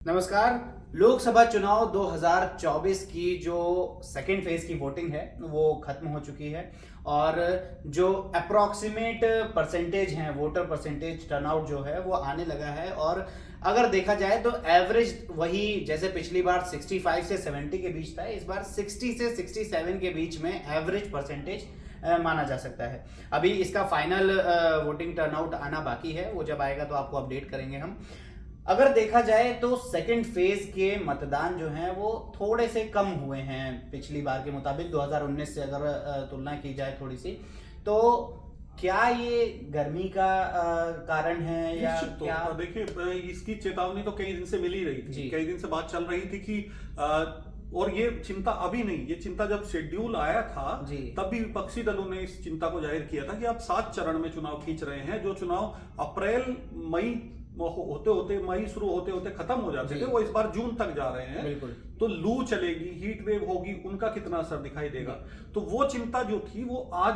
नमस्कार। लोकसभा चुनाव 2024 की जो सेकेंड फेज की वोटिंग है वो खत्म हो चुकी है और जो अप्रोक्सीमेट परसेंटेज हैं, वोटर परसेंटेज टर्नआउट जो है वो आने लगा है। और अगर देखा जाए तो एवरेज वही जैसे पिछली बार 65 से 70 के बीच था, इस बार 60 से 67 के बीच में एवरेज परसेंटेज माना जा सकता है। अभी इसका फाइनल वोटिंग टर्नआउट आना बाकी है, वो जब आएगा तो आपको अपडेट करेंगे हम। अगर देखा जाए तो सेकंड फेज के मतदान जो हैं वो थोड़े से कम हुए हैं पिछली बार के मुताबिक। 2019 से अगर तुलना की जाए थोड़ी सी, तो क्या ये गर्मी का कारण है या क्या? देखिए, इसकी चेतावनी तो कई दिन से मिल ही रही थी, कई दिन से बात चल रही थी कि और ये चिंता अभी नहीं, ये चिंता जब शेड्यूल आया था तब भी विपक्षी दलों ने इस चिंता को जाहिर किया था कि आप 7 चरण में चुनाव खींच रहे हैं। जो चुनाव अप्रैल मई होते होते मई शुरू होते होते खत्म हो जाते थे, वो इस बार जून तक जा रहे हैं। तो लू चलेगी, हीट वेव होगी, उनका कितना असर दिखाई देगा। तो वो चिंता जो थी वो आज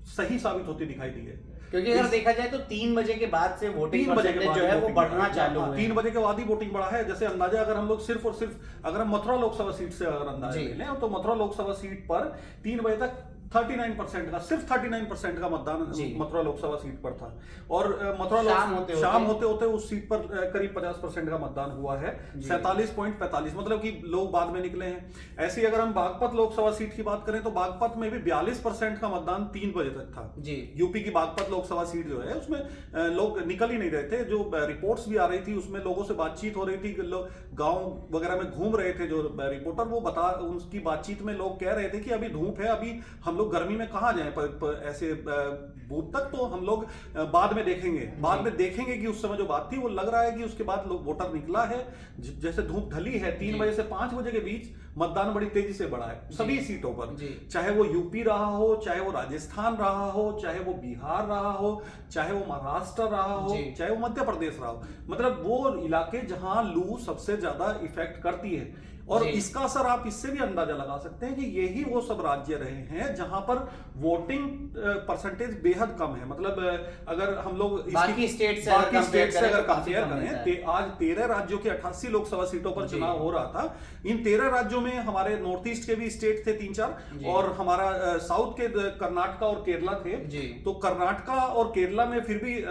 सही साबित होती दिखाई दी है, क्योंकि अगर देखा जाए तो 3 बजे के बाद से वोटिंग परसेंटेज जो है वो बढ़ना चालू है। 3 बजे के बाद ही वोटिंग बढ़ा है। जैसे अंदाजा अगर हम लोग सिर्फ और सिर्फ अगर हम मथुरा लोकसभा सीट से अगर अंदाजा ले लें तो मथुरा लोकसभा सीट पर 3 बजे तक 39% का, सिर्फ 39% का मतदान मथुरा लोकसभा सीट पर था। और मथुरा शाम होते होते उस सीट पर करीब 50% का मतदान हुआ है, 47.45, मतलब कि लोग बाद में निकले हैं। ऐसे ही अगर हम बागपत लोकसभा सीट की बात करें तो बागपत में भी 42% का मतदान 3 बजे तक था। यूपी की बागपत लोकसभा सीट जो है उसमें लोग निकल ही नहीं रहे थे। जो रिपोर्ट्स भी आ रही थी उसमें लोगों से बातचीत हो रही थी, लोग गांव वगैरह में घूम रहे थे, जो रिपोर्टर वो उनकी बातचीत में लोग कह रहे थे कि अभी धूप है, अभी हम गर्मी में कहां जाएं, ऐसे बूथ तक तो हम लोग बाद में देखेंगे कि उस समय जो बात थी वो लग रहा है कि उसके बाद लोग वोटर निकला है। जैसे धूप ढली है, 3 बजे से 5 बजे के बीच मतदान बड़ी तेजी से बढ़ा है सभी सीटों पर, चाहे वो यूपी रहा हो, चाहे वो राजस्थान रहा हो, चाहे वो बिहार रहा हो, चाहे वो महाराष्ट्र रहा हो, चाहे वो मध्य प्रदेश रहा हो। मतलब वो इलाके जहां लू सबसे ज्यादा इफेक्ट करती है। और इसका असर आप इससे भी अंदाजा लगा सकते हैं कि यही वो सब राज्य रहे हैं जहां पर वोटिंग परसेंटेज बेहद कम है। मतलब अगर हम लोग बाकी स्टेट से अगर कंपेयर करें, आज 13 राज्यों के 88 लोकसभा सीटों पर चुनाव हो रहा था। इन 13 राज्यों में हमारे नॉर्थ ईस्ट के भी स्टेट थे 3-4, और हमारा साउथ के कर्नाटका और केरला थे। तो कर्नाटका और केरला में फिर भी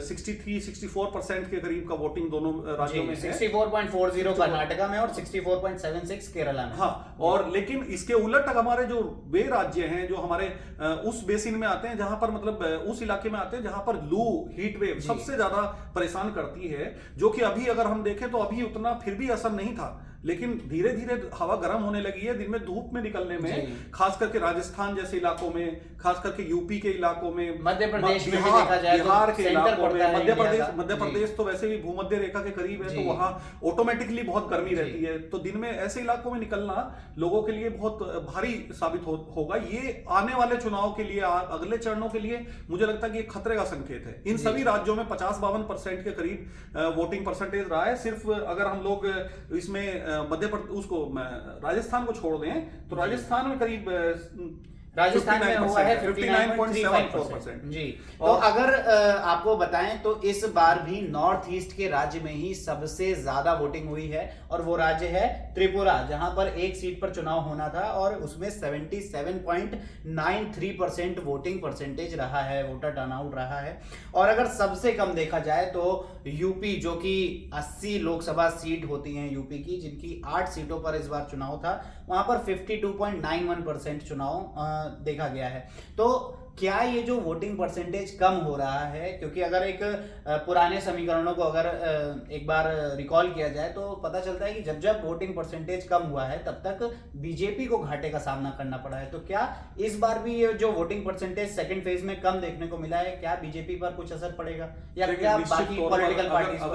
63-64% के करीब का वोटिंग दोनों राज्यों में है। 64.40 कर्नाटका में और 64.76 केरला में। हाँ, और लेकिन इसके उलट हमारे जो वे राज्य हैं जो हमारे उस बेसिन में आते हैं, जहां पर मतलब उस इलाके में आते हैं जहां पर लू, हीट वेव सबसे ज्यादा परेशान करती है, जो कि अभी अगर हम देखें तो अभी उतना फिर भी असर नहीं था, लेकिन धीरे धीरे हवा गर्म होने लगी है। दिन में धूप में निकलने में, खास करके राजस्थान जैसे इलाकों में, खास करके यूपी के इलाकों में, मध्य प्रदेश में भी देखा जाए, बिहार के इलाकों में, मध्य प्रदेश तो वैसे भी भूमध्य रेखा के करीब है, तो वहां ऑटोमेटिकली बहुत गर्मी रहती है। तो दिन में ऐसे इलाकों में निकलना लोगों के लिए बहुत भारी साबित होगा। ये आने वाले चुनाव के लिए, अगले चरणों के लिए मुझे लगता है कि खतरे का संकेत है। इन सभी राज्यों में 50-52% के करीब वोटिंग परसेंटेज रहा है। सिर्फ अगर हम लोग इसमें मध्य प्रदेश उसको राजस्थान को छोड़ दें तो राजस्थान में करीब राजस्थान में हुआ है 59.74%। जी, तो अगर आपको बताएं तो इस बार भी नॉर्थ ईस्ट के राज्य में ही सबसे ज्यादा वोटिंग हुई है, और वो राज्य है त्रिपुरा, जहां पर एक सीट पर चुनाव होना था और उसमें 77.93% वोटिंग परसेंटेज रहा है, वोटर टर्नआउट रहा है। और अगर सबसे कम देखा जाए तो यूपी, जो कि 80 लोकसभा सीट होती हैं यूपी की, जिनकी 8 सीटों पर इस बार चुनाव था, वहां पर 52.91% चुनाव देखा गया है। तो क्या ये जो वोटिंग परसेंटेज कम हो रहा है, क्योंकि अगर एक पुराने समीकरणों को अगर एक बार रिकॉल किया जाए तो पता चलता है कि जब जब वोटिंग परसेंटेज कम हुआ है तब तक बीजेपी को घाटे का सामना करना पड़ा है। तो क्या इस बार भी ये जो वोटिंग परसेंटेज सेकंड फेज में कम देखने को मिला है, क्या बीजेपी पर कुछ असर पड़ेगा या क्या बाकी पॉलिटिकल पार्टीज पर?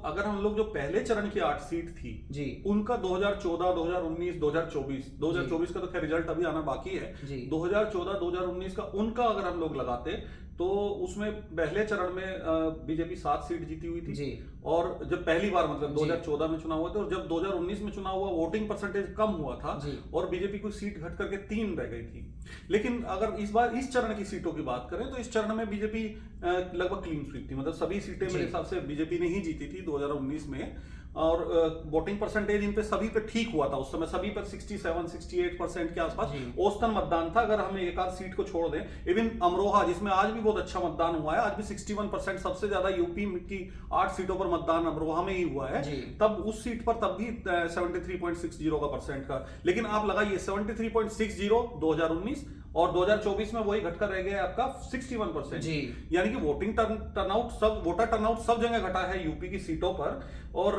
अगर हम लोग जो पहले चरण की 8 सीट थी जी, उनका 2014, 2019, 2024 का तो खैर रिजल्ट अभी आना बाकी है। 2014, 2019 का उनका अगर हम लोग लगाते तो उसमें पहले चरण में बीजेपी 7 सीट जीती हुई थी जी। और जब पहली बार मतलब 2014 में चुनाव हुआ था, और जब 2019 में चुनाव हुआ वोटिंग परसेंटेज कम हुआ था और बीजेपी को सीट घट करके 3 रह गई थी। लेकिन अगर इस बार इस चरण की सीटों की बात करें तो इस चरण में बीजेपी लगभग क्लीन स्वीप थी, मतलब सभी सीटें मेरे हिसाब से बीजेपी ने ही जीती थी 2019 में। और वोटिंग परसेंटेज इन पे सभी पे ठीक हुआ था उस समय, सभी पर 67-68% के आसपास औसतन मतदान था, अगर हम एक आध सीट को छोड़ दें। इवन अमरोहा जिसमें आज भी बहुत अच्छा मतदान हुआ है, आज भी 61%, सबसे ज्यादा यूपी की 8 सीटों पर मतदान अमरोहा में ही हुआ है, तब उस सीट पर तब भी 73.60 का परसेंट का। लेकिन आप लगाइए 73.60 2019 और 2024 में वही घटकर रह गया आपका 61%। यानी कि वोटिंग टर्नआउट सब, वोटर टर्नआउट सब जगह घटा है यूपी की सीटों पर। और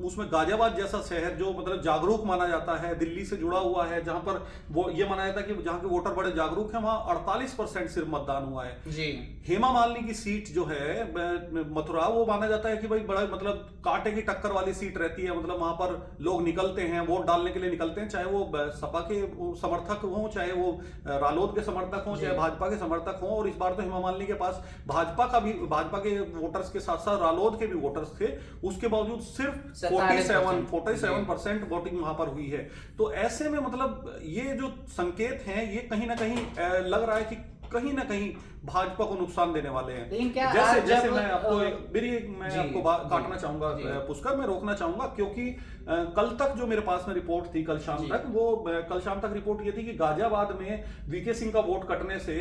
उसमें गाजियाबाद जैसा शहर जो मतलब जागरूक माना जाता है, दिल्ली से जुड़ा हुआ है, जहां पर वो ये माना जाता है कि जहां के वोटर बड़े जागरूक हैं, वहां 48% सिर्फ मतदान हुआ है। हेमा मालिनी की सीट जो है मथुरा, वो माना जाता है कि भाई बड़ा मतलब कांटे की टक्कर वाली सीट रहती है, मतलब वहां पर लोग निकलते हैं, वोट डालने के लिए निकलते हैं, चाहे वो सपा के समर्थक हों, चाहे वो रालोद के समर्थक हों, चाहे भाजपा के समर्थक हों। और इस बार तो हेमा मालिनी के पास भाजपा के वोटर्स के साथ साथ रालोद के भी वोटर्स थे, उसके बावजूद सिर्फ 47% वोटिंग वहां पर हुई है। तो ऐसे में मतलब ये जो संकेत हैं, ये कहीं ना कहीं लग रहा है कि कहीं ना कहीं भाजपा को नुकसान देने वाले हैं। जैसे मैं आपको आपको काटना चाहूंगा पुष्कर, मैं रोकना चाहूंगा, क्योंकि कल तक जो मेरे पास में रिपोर्ट थी, कल शाम तक रिपोर्ट ये थी कि गाजियाबाद में वीके सिंह का वोट कटने से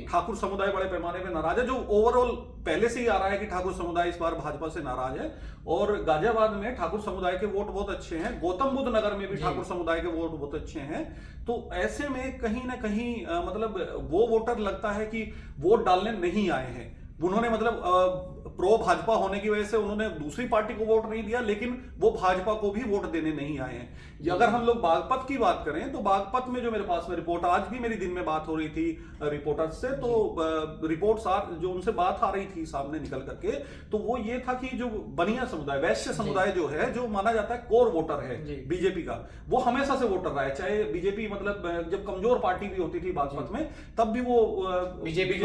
ठाकुर समुदाय बड़े पैमाने पे नाराज है, जो ओवरऑल पहले से ही आ रहा है कि ठाकुर समुदाय इस बार भाजपा से नाराज है। और गाजियाबाद में ठाकुर समुदाय के वोट बहुत अच्छे हैं, गौतम बुद्ध नगर में भी ठाकुर समुदाय के वोट बहुत अच्छे हैं। तो ऐसे में कहीं ना कहीं मतलब वो वोटर लगता है कि वोट डालने नहीं आए हैं, उन्होंने मतलब प्रो भाजपा होने की वजह से उन्होंने दूसरी पार्टी को वोट नहीं दिया, लेकिन वो भाजपा को भी वोट देने नहीं आए हैं। अगर हम लोग बागपत की बात करें तो बागपत में जो मेरे पास में रिपोर्ट, आज भी मेरी दिन में बात हो रही थी रिपोर्टर्स से, तो रिपोर्ट्स जो उनसे बात आ रही थी सामने निकल करके, तो वो ये था कि जो बनिया समुदाय, वैश्य समुदाय जो है, जो माना जाता है कोर वोटर है बीजेपी का, वो हमेशा से वोटर रहा है। चाहे बीजेपी मतलब जब कमजोर पार्टी भी होती थी बागपत में, तब भी वो बीजेपी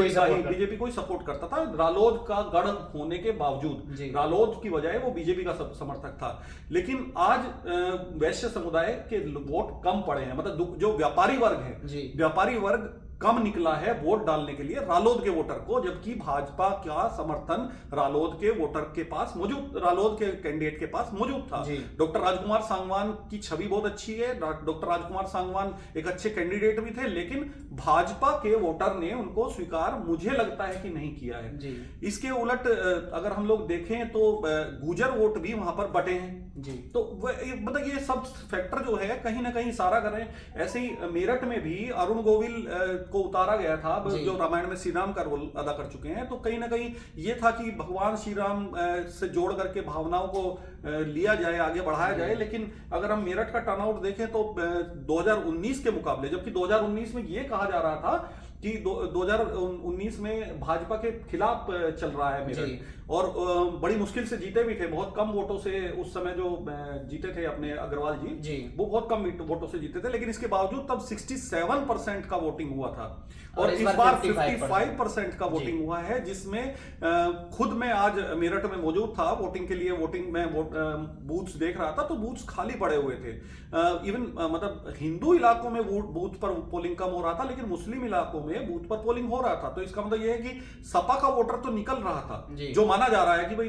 को ही सपोर्ट करता था, रालोद का गढ़ होने के बावजूद, रालोद की बजाय वो बीजेपी का समर्थक था। लेकिन आज वैश्य समुदाय के वोट कम पड़े हैं, मतलब जो व्यापारी वर्ग है, व्यापारी वर्ग कम निकला है वोट डालने के लिए रालोद के वोटर को, जबकि भाजपा का समर्थन रालोद के वोटर के पास मौजूद, रालोद के कैंडिडेट के पास मौजूद था। डॉक्टर राजकुमार सांगवान की छवि बहुत अच्छी है, डॉक्टर राजकुमार सांगवान एक अच्छे कैंडिडेट भी थे, लेकिन भाजपा के वोटर ने उनको स्वीकार मुझे लगता है कि नहीं किया है। इसके उलट अगर हम लोग देखें तो गुर्जर वोट भी वहां पर बटे हैं। तो मतलब ये सब फैक्टर जो है कहीं ना कहीं इशारा कर रहे हैं। ऐसे ही मेरठ में भी अरुण गोविल को उतारा गया था, जो रामायण में श्री राम का रोल अदा कर चुके हैं, तो कहीं ना कहीं ये था कि भगवान श्री राम से जोड़ करके भावनाओं को लिया जाए, आगे बढ़ाया जाए। लेकिन अगर हम मेरठ का टर्नआउट देखें तो 2019 के मुकाबले, जबकि 2019 में ये कहा जा रहा था कि 2019 में भाजपा के खिलाफ चल रहा है मेरठ, और बड़ी मुश्किल से जीते भी थे, बहुत कम वोटों से उस समय जो जीते थे अपने अग्रवाल जी, वो बहुत कम वोटों से जीते थे। लेकिन इसके बावजूद तब 67% का वोटिंग हुआ था, और इस बार 55% का वोटिंग हुआ है, जिसमें खुद मैं आज मेरठ में मौजूद था वोटिंग के लिए। वोटिंग में बूथ्स देख रहा था तो बूथ्स खाली पड़े हुए थे। इवन मतलब हिंदू इलाकों में बूथ पर पोलिंग कम हो रहा था, लेकिन मुस्लिम इलाकों में बूथ पर पोलिंग हो रहा था। तो इसका मतलब यह है कि सपा का वोटर तो निकल रहा था, जो माना जा रहा है कि भाई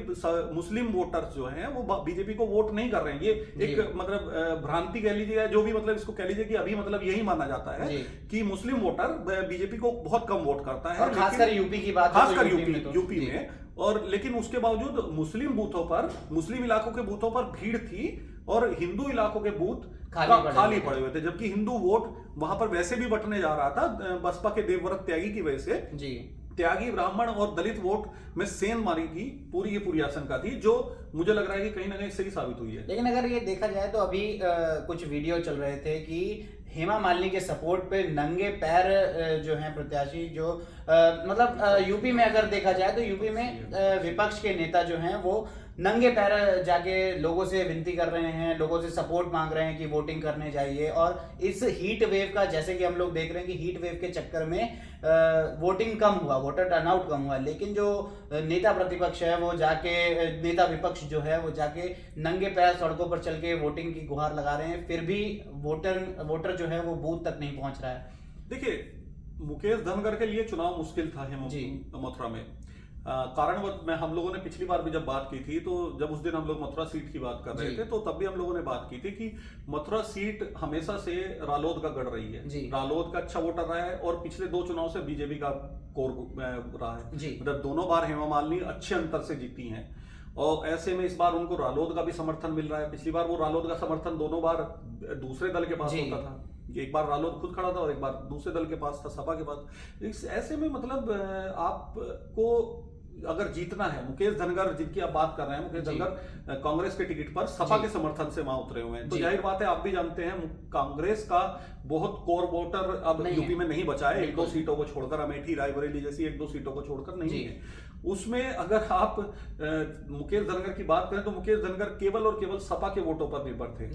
मुस्लिम वोटर्स जो हैं वो बीजेपी को वोट नहीं कर रहे हैं। ये एक मतलब भ्रांति कह लीजिए, जो भी मतलब इसको कह लीजिए कि अभी मतलब यही माना जाता है कि मुस्लिम वोटर बीजेपी को बहुत कम वोट करता है, खासकर यूपी की बात, खासकर यूपी में। और लेकिन उसके बावजूद मुस्लिम बूथों पर, मुस्लिम इलाकों के बूथों पर भीड़ थी, और हिंदू इलाकों के बूथ खाली पड़े हुए थे, जबकि हिंदू वोट वहां पर वैसे भी बंटने जा रहा था बसपा के देवव्रत त्यागी की वजह से। त्यागी, ब्राह्मण और दलित वोट में सेन मारी की पूरी आशंका थी, जो मुझे लग रहा है कि कहीं ना कहीं सही साबित हुई है। लेकिन अगर ये देखा जाए तो अभी कुछ वीडियो चल रहे थे कि हेमा मालिनी के सपोर्ट पे नंगे पैर जो हैं प्रत्याशी, जो मतलब यूपी में अगर देखा जाए तो यूपी में विपक्ष के नेता जो हैं वो नंगे पैर जाके लोगों से विनती कर रहे हैं, लोगों से सपोर्ट मांग रहे हैं कि वोटिंग करने जाइए। और इस हीट वेव का, जैसे कि हम लोग देख रहे हैं कि हीट वेव के चक्कर में वोटिंग कम हुआ, वोटर टर्नआउट कम हुआ, लेकिन जो नेता प्रतिपक्ष है वो जाके, नेता विपक्ष जो है वो जाके नंगे पैर सड़कों पर चल के वोटिंग की गुहार लगा रहे हैं, फिर भी वोटर जो है वो बूथ तक नहीं पहुंच रहा है। देखिए, मुकेश धनगर के लिए चुनाव मुश्किल था मथुरा में। कारण मैं हम लोगों ने पिछली बार भी जब बात की थी, तो जब उस दिन हम लोग मथुरा सीट की बात कर रहे थे, तो तब भी हम लोगों ने बात की थी कि मथुरा सीट हमेशा से रालोद का गढ़ रही है, रालोद का अच्छा वोटर रहा है, और पिछले 2 चुनाव से बीजेपी का कोर रहा है। मतलब दोनों बार हेमा मालिनी अच्छे अंतर से जीती हैं, और ऐसे में इस बार उनको रालोद का भी समर्थन मिल रहा है। पिछली बार वो रालोद का समर्थन दोनों बार दूसरे दल के पास होता था, एक बार रालोद खुद खड़ा था और एक बार दूसरे दल के पास था, सपा के पास। ऐसे में मतलब आपको अगर जीतना है, मुकेश धनगर जिनकी आप बात कर रहे हैं, मुकेश धनगर कांग्रेस के टिकट पर सपा के समर्थन से वहां उतरे हुए हैं, तो जाहिर बात है आप भी जानते हैं कांग्रेस का बहुत कोर वोटर अब यूपी में नहीं बचा है, 1-2 सीटों को छोड़कर, अमेठी रायबरेली जैसी 1-2 सीटों को छोड़कर नहीं है। उसमें अगर आप मुकेश धनगर की बात करें तो मुकेश धनगर केवल और केवल सपा के वोटों पर निर्भर थे।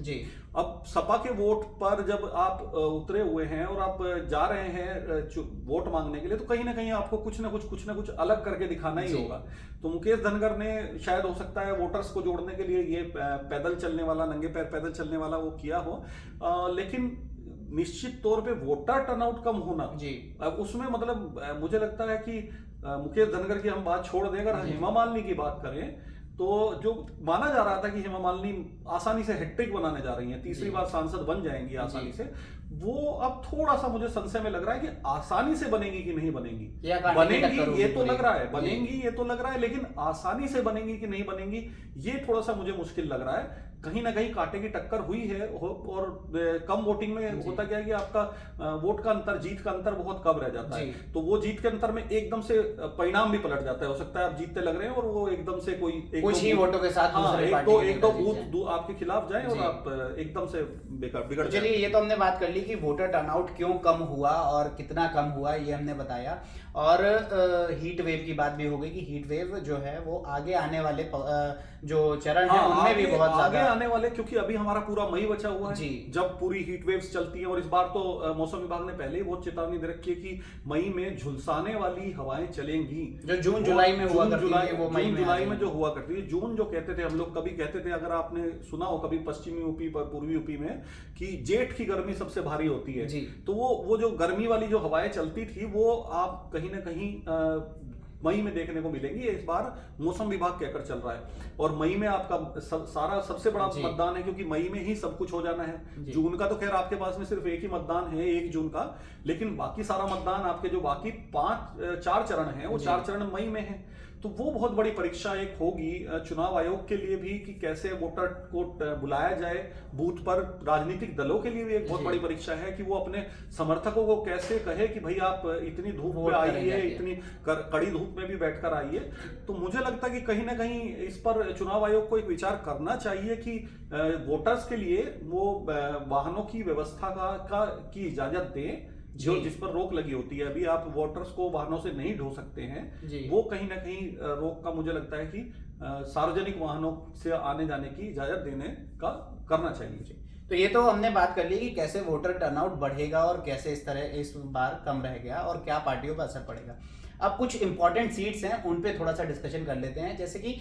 अब सपा के वोट पर जब आप उतरे हुए हैं और आप जा रहे हैं वोट मांगने के लिए, तो कहीं ना कहीं आपको कुछ ना कुछ अलग करके दिखाना ही होगा। तो मुकेश धनगर ने शायद हो सकता है वोटर्स को जोड़ने के लिए ये पैदल चलने वाला, नंगे पैर पैदल चलने वाला वो किया हो, लेकिन निश्चित तौर पे वोटर टर्नआउट कम होना उसमें मतलब मुझे लगता है कि मुकेश धनगर की हम बात छोड़ दें, अगर हेमा मालिनी की बात करें तो जो माना जा रहा था कि हेमा मालिनी आसानी से हैट्रिक बनाने जा रही हैं, तीसरी बार सांसद बन जाएंगी आसानी से, वो अब थोड़ा सा मुझे संशय में लग रहा है कि आसानी से बनेगी कि नहीं बनेगी। बनेगी ये तो लग रहा है, बनेगी ये तो लग रहा है, लेकिन आसानी से बनेगी कि नहीं बनेगी ये थोड़ा सा मुझे मुश्किल लग रहा है। कहीं ना कहीं कांटे की टक्कर हुई है, और कम वोटिंग में होता क्या है कि आपका वोट का अंतर, जीत का अंतर बहुत कम रह जाता है, तो वो जीत के अंतर में एकदम से परिणाम भी पलट जाता है। हो सकता है आप जीतते लग रहे हैं और वो एकदम से कोई कुछ ही वोटों के साथ एक दो बूथ आपके खिलाफ जाए और आप एकदम से बिगड़। चलिए, ये तो हमने बात कर ली कि वोटर टर्नआउट क्यों कम हुआ और कितना कम हुआ, ये हमने बताया। और हीट वेव की बात भी हो गई कि हीट वेव जो है वो आगे आने वाले जो चरण है उनमें भी बहुत ज्यादा आने वाले, क्योंकि अभी हमारा पूरा मई बचा हुआ है जब पूरी हीट वेव्स चलती हैं, और इस बार तो मौसम विभाग ने पहले ही बहुत चेतावनी दे रखी है कि मई में झुलसाने वाली हवाएं चलेंगी, जो जून जुलाई में हुआ करती है, वो मई जुलाई में जो हुआ करती है। जून जो कहते थे हम लोग, कभी कहते थे, अगर आपने सुना हो कभी पश्चिमी यूपी पर, पूर्वी यूपी में, कि जेठ की गर्मी सबसे भारी होती है, तो वो जो गर्मी वाली जो हवाएं चलती थी वो आप कहीं ना कहीं मई में देखने को मिलेंगी। इस बार मौसम विभाग कहकर चल रहा है, और मई में आपका सारा सबसे बड़ा मतदान है, क्योंकि मई में ही सब कुछ हो जाना है। जून का तो खैर आपके पास में सिर्फ एक ही मतदान है, 1 जून का, लेकिन बाकी सारा मतदान आपके जो बाकी 4 चरण है वो 4 चरण मई में है। तो वो बहुत बड़ी परीक्षा एक होगी चुनाव आयोग के लिए भी, कि कैसे वोटर को बुलाया जाए बूथ पर। राजनीतिक दलों के लिए भी एक बहुत बड़ी परीक्षा है कि वो अपने समर्थकों को कैसे कहे कि भाई आप इतनी धूप में आइए, इतनी कड़ी धूप में भी बैठकर आइए। तो मुझे लगता है कि कहीं ना कहीं इस पर चुनाव आयोग को एक विचार करना चाहिए कि वोटर्स के लिए वो वाहनों की व्यवस्था की इजाजत दें, जो जिस पर रोक लगी होती है। अभी आप वोटर्स को वाहनों से नहीं ढो सकते हैं, वो कहीं ना कहीं रोक का मुझे लगता है कि सार्वजनिक वाहनों से आने जाने की इजाजत देने का करना चाहिए। तो ये तो हमने बात कर ली कि कैसे वोटर टर्नआउट बढ़ेगा और कैसे इस बार कम रह गया और क्या पार्टियों पर असर पड़ेगा। अब कुछ इंपॉर्टेंट सीट्स हैं, उन पे थोड़ा सा डिस्कशन कर लेते हैं। जैसे कि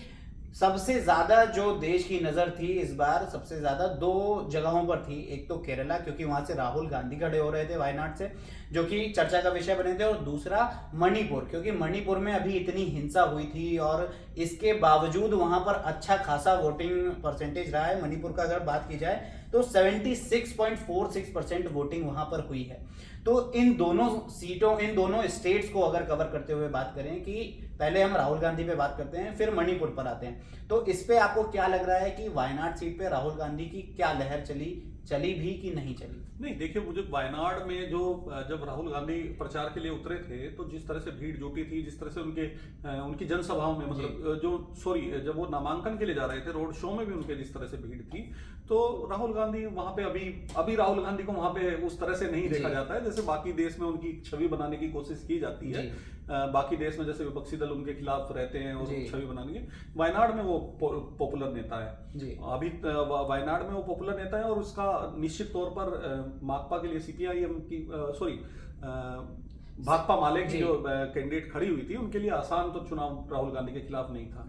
सबसे ज्यादा जो देश की नजर थी इस बार, सबसे ज्यादा 2 जगहों पर थी। एक तो केरला, क्योंकि वहां से राहुल गांधी खड़े हो रहे थे वायनाड से, जो कि चर्चा का विषय बने थे, और दूसरा मणिपुर, क्योंकि मणिपुर में अभी इतनी हिंसा हुई थी और इसके बावजूद वहां पर अच्छा खासा वोटिंग परसेंटेज रहा है। मणिपुर का अगर बात की जाए तो 76.46% वोटिंग वहां पर हुई है। तो इन दोनों सीटों, इन दोनों स्टेट्स को अगर कवर करते हुए बात करें, कि पहले हम राहुल गांधी पे बात करते हैं, फिर मणिपुर पर आते हैं, तो इस पे आपको क्या लग रहा है कि वायनाड सीट पे राहुल गांधी की क्या लहर चली भी कि नहीं चली? नहीं, देखिए, मुझे वायनाड में जब राहुल गांधी प्रचार के लिए उतरे थे, तो जिस तरह से भीड़ जुटी थी, जिस तरह से उनकी जनसभाओं में, मतलब जब वो नामांकन के लिए जा रहे थे, रोड शो में भी उनके जिस तरह से भीड़ थी, तो राहुल गांधी वहां पे अभी राहुल गांधी को वहां पे उस तरह से नहीं देखा जाता है जैसे बाकी देश में उनकी छवि बनाने की कोशिश की जाती है। बाकी देश में जैसे विपक्षी दल उनके खिलाफ रहते हैं और छवि बनाने की, वायनाड में वो पॉपुलर नेता है। अभी वायनाड में वो पॉपुलर नेता है, और उसका निश्चित तौर पर माकपा के लिए सीपीआईएम की भाकपा माले की जो कैंडिडेट खड़ी हुई थी, उनके लिए आसान तो चुनाव राहुल गांधी के खिलाफ नहीं था।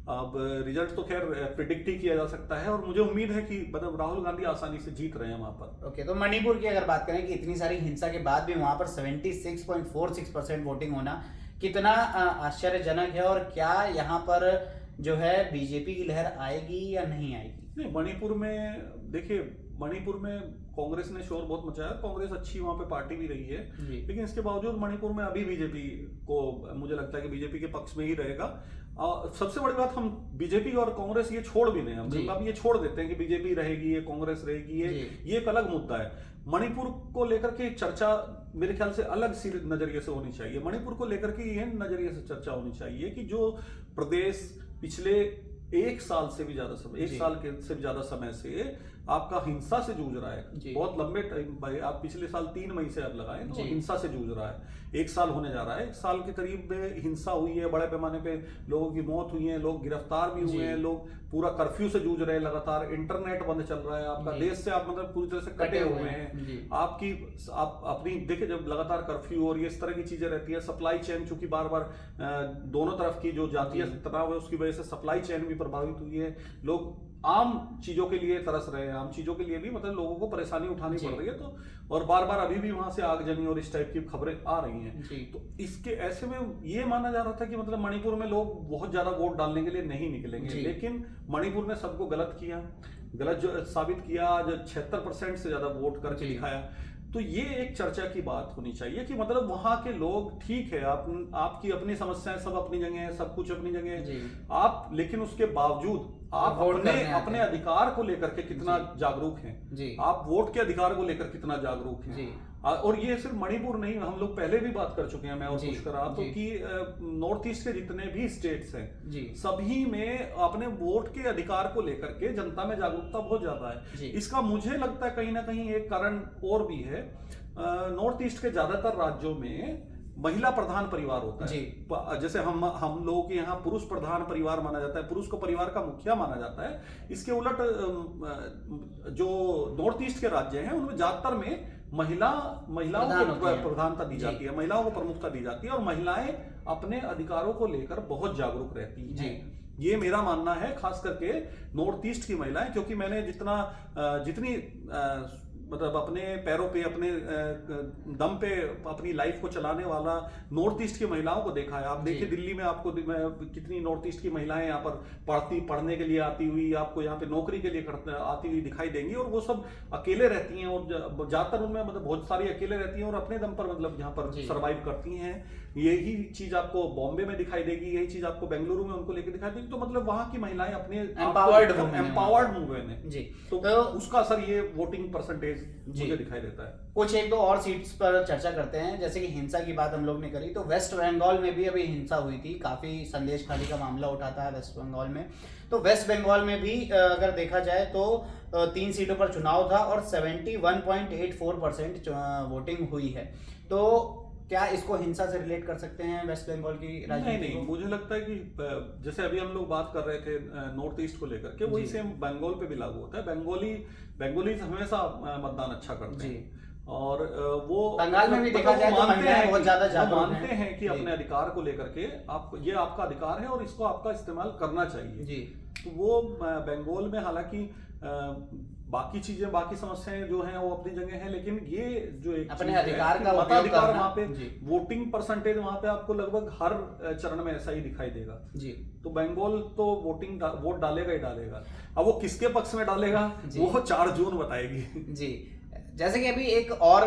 अब रिजल्ट तो खैर प्रिडिक्ट ही किया जा सकता है, और मुझे उम्मीद है कि मतलब राहुल गांधी आसानी से जीत रहे हैं वहां पर। ओके, तो मणिपुर की अगर बात करें कि इतनी सारी हिंसा के बाद भी वहां पर 76.46% वोटिंग होना, कितना आश्चर्यजनक है, और क्या यहाँ पर जो है बीजेपी की लहर आएगी या नहीं आएगी? नहीं, मणिपुर में देखिए, मणिपुर में कांग्रेस ने शोर बहुत मचाया, कांग्रेस अच्छी वहां पे पार्टी भी रही है, लेकिन इसके बावजूद मणिपुर में अभी बीजेपी को, मुझे लगता है कि बीजेपी के पक्ष में ही रहेगा। सबसे बड़ी बात, हम बीजेपी और कांग्रेस ये छोड़ भी दें, हम अब ये छोड़ देते हैं कि बीजेपी रहेगी या कांग्रेस रहेगी, ये एक अलग मुद्दा है। मणिपुर को लेकर के चर्चा मेरे ख्याल से अलग सी नजरिए से होनी चाहिए। मणिपुर को लेकर के ये नजरिए से चर्चा होनी चाहिए कि जो प्रदेश पिछले एक साल से भी ज्यादा समय, एक साल के से भी ज्यादा समय से आपका हिंसा से जूझ रहा है, बहुत लंबे टाइम भाई, आप पिछले साल 3 मई से आप लगाएं तो हिंसा से जूझ रहा है, एक साल होने जा रहा है। एक साल के करीब में हिंसा हुई है, बड़े पैमाने पे लोगों की मौत हुई है, लोग गिरफ्तार भी हुए हैं, लोग पूरा कर्फ्यू से जूझ रहे हैं, लगातार इंटरनेट बंद चल रहा है, आपका देश से आप मतलब पूरी तरह से कटे हुए हैं। आप अपनी देखिए, जब लगातार कर्फ्यू और ये इस तरह की चीजें रहती है, सप्लाई चेन चूंकि बार बार दोनों तरफ की जो जातीय तनाव है उसकी वजह से सप्लाई चेन भी प्रभावित हुई है, लोग आम चीजों के लिए तरस रहे हैं, आम चीजों के लिए भी मतलब लोगों को परेशानी उठानी पड़ रही है। तो और बार बार अभी भी वहां से आगजनी और इस टाइप की खबरें आ रही हैं। तो इसके ऐसे में ये माना जा रहा था कि मतलब मणिपुर में लोग बहुत ज्यादा वोट डालने के लिए नहीं निकलेंगे, लेकिन मणिपुर ने सबको गलत किया, गलत जो साबित किया, जो 76% से ज्यादा वोट करके दिखाया। तो ये एक चर्चा की बात होनी चाहिए कि मतलब वहां के लोग, ठीक है, आपकी अपनी समस्याएं सब अपनी जगह है, सब कुछ अपनी जगह है, आप लेकिन उसके बावजूद आप अपने अधिकार को लेकर के कितना जागरूक हैं, आप वोट के अधिकार को लेकर कितना जागरूक हैं। और ये सिर्फ मणिपुर नहीं, हम लोग पहले भी बात कर चुके हैं, मैं और कुछ करा तो कि नॉर्थ ईस्ट के जितने भी स्टेट्स हैं सभी में अपने वोट के अधिकार को लेकर के जनता में जागरूकता बहुत ज्यादा है। इसका मुझे लगता है कहीं ना कहीं एक कारण और भी है, नॉर्थ ईस्ट के ज्यादातर राज्यों में महिला प्रधान परिवार होता है। जैसे हम लोगों के यहाँ पुरुष प्रधान परिवार माना जाता है, पुरुष को परिवार का मुखिया माना जाता है। इसके उलट जो नॉर्थ ईस्ट के राज्य हैं उनमें ज्यादातर में महिलाओं को प्रधानता दी जाती है, महिलाओं को प्रमुखता दी जाती है, और महिलाएं अपने अधिकारों को लेकर बहुत जागरूक रहती हैं। ये मेरा मानना है, खास करके नॉर्थ ईस्ट की महिलाएं, क्योंकि मैंने जितनी मतलब अपने पैरों पे, अपने दम पे अपनी लाइफ को चलाने वाला नॉर्थ ईस्ट की महिलाओं को देखा है। आप देखिए दिल्ली में आपको कितनी नॉर्थ ईस्ट की महिलाएं यहाँ पर पढ़ने के लिए आती हुई, आपको यहाँ पे नौकरी के लिए आती हुई दिखाई देंगी, और वो सब अकेले रहती हैं, और ज्यादातर उनमें मतलब बहुत सारी अकेले रहती हैं और अपने दम पर मतलब यहाँ पर सर्वाइव करती हैं। यही चीज आपको बॉम्बे में दिखाई देगी, यही चीज आपको बेंगलुरु में उनको लेकर दिखाई देगी। तो मतलब वहां की महिलाएं अपने एम्पावर्ड वुमेन है जी, तो उसका असर ये वोटिंग परसेंटेज मुझे दिखाई देता है। कुछ एक दो और सीट्स पर चर्चा करते हैं। जैसे कि हिंसा की बात हम लोग ने करी, तो वेस्ट बंगाल में भी अभी हिंसा हुई थी, काफी संदेश खाली का मामला उठाता है वेस्ट बंगाल में। तो वेस्ट बंगाल में भी अगर देखा जाए तो 3 सीटों पर चुनाव था और 71.84% वोटिंग हुई है। तो क्या इसको हिंसा से रिलेट कर सकते हैं वेस्ट बंगाल की राजनीति? नहीं, मुझे लगता है कि जैसे अभी हम लोग बात कर रहे थे नॉर्थ ईस्ट को लेकर के, वही सेम बंगाल पे भी लागू होता है। बंगाली हमेशा मतदान अच्छा करते हैं, और वो बंगाल में भी देखा जाए तो महिलाएं बहुत ज्यादा जागरूक मानते हैं कि अपने अधिकार को लेकर के ये आपका अधिकार है और इसको आपका इस्तेमाल करना चाहिए जी। तो वो बंगाल में हालांकि बाकी चीजें, बाकी समस्याएं जो हैं वो अपनी जगह हैं, लेकिन ये जो एक अपने अधिकार का मताधिकार वहां पे, वोटिंग परसेंटेज वहां पे आपको लगभग हर चरण में ऐसा ही दिखाई देगा जी। तो बंगाल तो वोट डालेगा ही डालेगा। अब वो किसके पक्ष में डालेगा वो 4 जून बताएगी जी। जैसे कि अभी एक और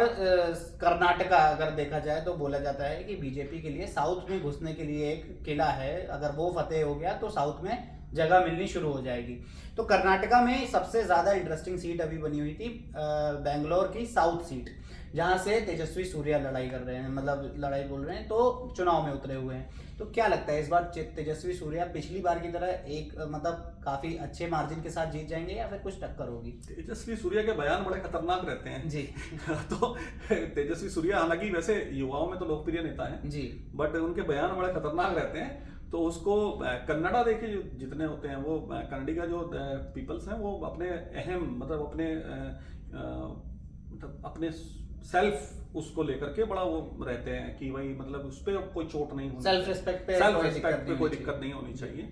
कर्नाटका अगर देखा जाए तो बोला जाता है कि बीजेपी के लिए साउथ में घुसने के लिए एक किला है, अगर वो फतेह हो गया तो साउथ में जगह मिलनी शुरू हो जाएगी। तो कर्नाटका में सबसे ज्यादा इंटरेस्टिंग सीट अभी बनी हुई थी बेंगलोर की साउथ सीट, जहां से तेजस्वी सूर्या लड़ाई कर रहे हैं, मतलब लड़ाई बोल रहे हैं, तो चुनाव में उतरे हुए हैं। तो क्या लगता है इस बार तेजस्वी सूर्या पिछली बार की तरह एक मतलब काफी अच्छे मार्जिन के साथ जीत जाएंगे या फिर कुछ टक्कर होगी? तेजस्वी सूर्या के बयान बड़े खतरनाक रहते हैं जी। तो तेजस्वी सूर्या हालांकि वैसे युवाओं में तो लोकप्रिय नेता है जी, बट उनके बयान बड़े खतरनाक रहते हैं। तो उसको कन्नड़ा देखिए जितने होते हैं, वो कन्नड़ी का जो पीपल्स हैं वो अपने अहम मतलब अपने सेल्फ उसको लेकर के बड़ा वो रहते हैं कि भाई मतलब उस पर कोई चोट नहीं होनी, सेल्फ रिस्पेक्ट पे कोई दिक्कत नहीं होनी चाहिए।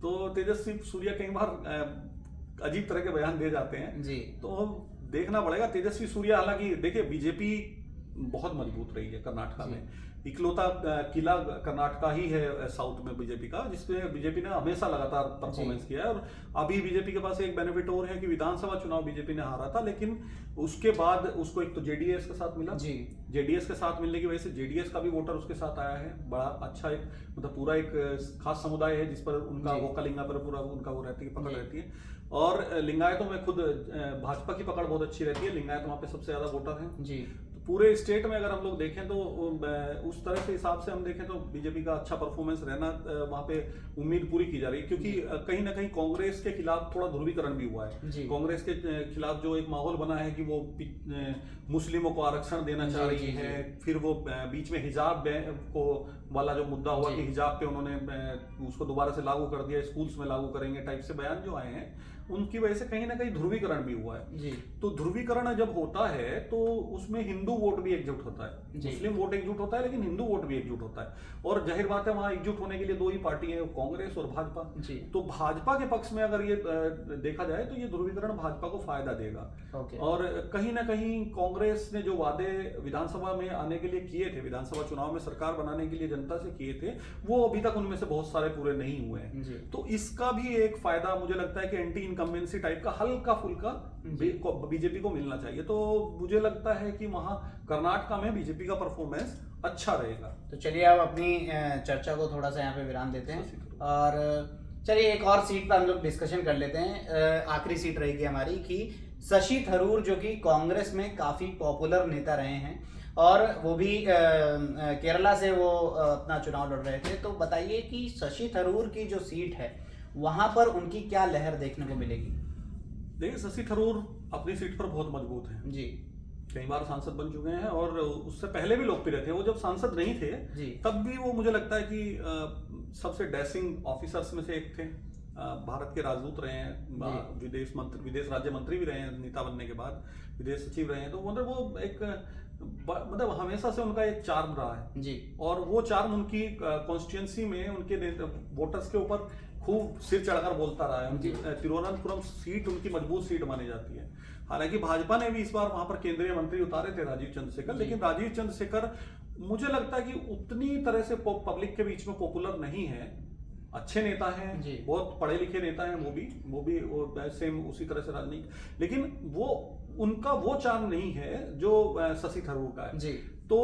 तो तेजस्वी सूर्या कई बार अजीब तरह के बयान दे जाते हैं जी। तो देखना पड़ेगा। तेजस्वी सूर्या हालांकि देखिए बीजेपी बहुत मजबूत रही है कर्नाटका में, इकलौता किला कर्नाटका ही है साउथ में बीजेपी का, जिसमें बीजेपी ने हमेशा लगातार परफॉर्मेंस किया है। और अभी बीजेपी के पास एक बेनिफिट और है कि विधानसभा चुनाव बीजेपी ने हारा था, लेकिन उसके बाद उसको एक तो जेडीएस के साथ मिला जी। जेडीएस के साथ मिलने की वजह से जेडीएस का भी वोटर उसके साथ आया है। बड़ा अच्छा एक मतलब पूरा एक खास समुदाय है जिस पर उनका वोकलिंगा पर पूरा उनका वो रहती है, पकड़ रहती है। और लिंगायतों में खुद भाजपा की पकड़ बहुत अच्छी रहती है, लिंगायत वहाँ पे सबसे ज्यादा वोटर हैं जी। पूरे स्टेट में अगर हम लोग देखें तो उस तरह से हिसाब से हम देखें तो बीजेपी का अच्छा परफॉर्मेंस रहना वहाँ पे उम्मीद पूरी की जा रही है, क्योंकि कहीं ना कहीं कांग्रेस के खिलाफ थोड़ा ध्रुवीकरण भी हुआ है। कांग्रेस के खिलाफ जो एक माहौल बना है कि वो मुस्लिमों को आरक्षण देना चाह रही है, फिर वो बीच में हिजाब को वाला जो मुद्दा हुआ कि हिजाब पे उन्होंने उसको दोबारा से लागू कर दिया, स्कूल्स में लागू करेंगे टाइप से बयान जो आए हैं, उनकी वजह से कहीं ना कहीं ध्रुवीकरण भी हुआ है जी। तो ध्रुवीकरण जब होता है तो उसमें हिंदू वोट भी एकजुट होता है, मुस्लिम वोट एकजुट होता है, लेकिन हिंदू वोट भी एकजुट होता है। और जाहिर बात है वहां एकजुट होने के लिए दो ही पार्टी है, कांग्रेस और भाजपा जी। तो भाजपा के पक्ष में अगर ये देखा जाए तो ये ध्रुवीकरण भाजपा को फायदा देगा। और कहीं ना कहीं कांग्रेस ने जो वादे विधानसभा में आने के लिए किए थे, विधानसभा चुनाव में सरकार बनाने के लिए जनता से किए थे, वो अभी तक उनमें से बहुत सारे पूरे नहीं हुए हैं। तो इसका भी एक फायदा मुझे लगता है कि एंटी इनकम्बेंसी टाइप का हल्का फुल्का बीजेपी को मिलना चाहिए। तो मुझे लगता है कि वहां कर्नाटका में बीजेपी का परफॉर्मेंस अच्छा रहेगा। तो चलिए अब अपनी चर्चा को थोड़ा सा यहाँ पे विराम देते हैं और चलिए एक और सीट पर हम लोग डिस्कशन कर लेते हैं। आखिरी सीट रहेगी हमारी कि शशि थरूर जो कि कांग्रेस में काफी पॉपुलर नेता रहे हैं और वो भी केरला से वो अपना चुनाव लड़ रहे थे। तो बताइए कि शशि थरूर की जो सीट है वहां पर उनकी क्या लहर देखने को मिलेगी? देखिए शशि थरूर अपनी सीट पर बहुत मजबूत है जी, कई बार सांसद बन चुके हैं और उससे पहले भी लोकप्रिय थे। वो जब सांसद नहीं थे तब भी वो मुझे लगता है कि सबसे डैशिंग ऑफिसर्स में से एक थे। भारत के राजदूत रहे हैं, विदेश राज्य मंत्री भी रहे हैं, नेता बनने के बाद विदेश सचिव रहे हैं। तो मतलब वो एक मतलब हमेशा से उनका एक चार्म रहा है जी। और वो चार्म उनकी कॉन्स्टिट्यूंसी में उनके वोटर्स के ऊपर खूब सिर चढ़कर बोलता रहा है। उनकी तिरुवनंतपुरम सीट उनकी मजबूत सीट मानी जाती है। हालांकि भाजपा ने भी इस बार वहां पर केंद्रीय मंत्री उतारे थे राजीव चंद्रशेखर, लेकिन राजीव चंद्रशेखर मुझे लगता है कि उतनी तरह से पब्लिक के बीच में पॉपुलर नहीं है। अच्छे नेता हैं, बहुत पढ़े लिखे नेता हैं, वो भी सेम उसी तरह से राजनीति, लेकिन वो उनका वो चार्म नहीं है जो शशि थरूर का है जी। तो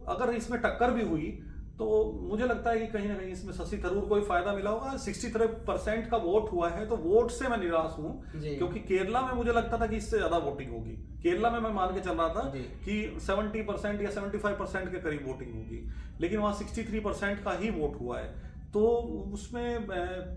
अगर इसमें टक्कर भी हुई तो मुझे लगता है कि कहीं ना कहीं इसमें शशि थरूर को ही फायदा मिला होगा। 63% का वोट हुआ है, तो वोट से मैं निराश हूं, क्योंकि केरला में मुझे लगता था कि इससे ज्यादा वोटिंग होगी। केरला में मैं मान के चल रहा था कि 70% या 75% के करीब वोटिंग होगी, लेकिन वहां 63% का ही वोट हुआ है। तो उसमें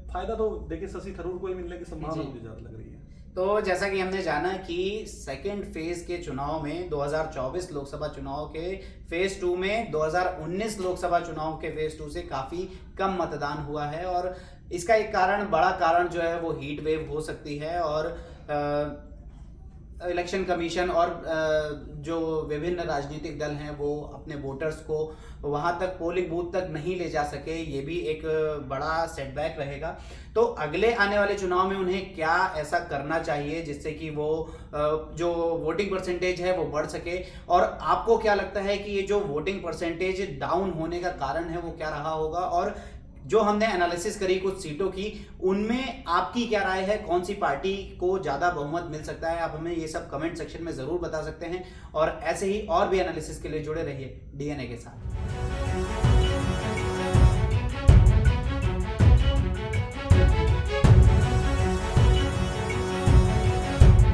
फायदा तो देखिए शशि थरूर को ही मिलने की संभावना मुझे ज्यादा लग रही है। तो जैसा कि हमने जाना कि सेकेंड फेज के चुनाव में 2024 लोकसभा चुनाव के फेज 2 में 2019 लोकसभा चुनाव के फेज 2 से काफी कम मतदान हुआ है और इसका एक बड़ा कारण जो है वो हीट वेव हो सकती है और इलेक्शन कमीशन और जो विभिन्न राजनीतिक दल हैं वो अपने वोटर्स को वहां तक पोलिंग बूथ तक नहीं ले जा सके, ये भी एक बड़ा सेटबैक रहेगा। तो अगले आने वाले चुनाव में उन्हें क्या ऐसा करना चाहिए जिससे कि वो जो वोटिंग परसेंटेज है वो बढ़ सके? और आपको क्या लगता है कि ये जो वोटिंग परसेंटेज डाउन होने का कारण है वो क्या रहा होगा? और जो हमने एनालिसिस करी कुछ सीटों की, उनमें आपकी क्या राय है? कौन सी पार्टी को ज़्यादा बहुमत मिल सकता है? आप हमें ये सब कमेंट सेक्शन में ज़रूर बता सकते हैं और ऐसे ही और भी एनालिसिस के लिए जुड़े रहिए DNA के साथ।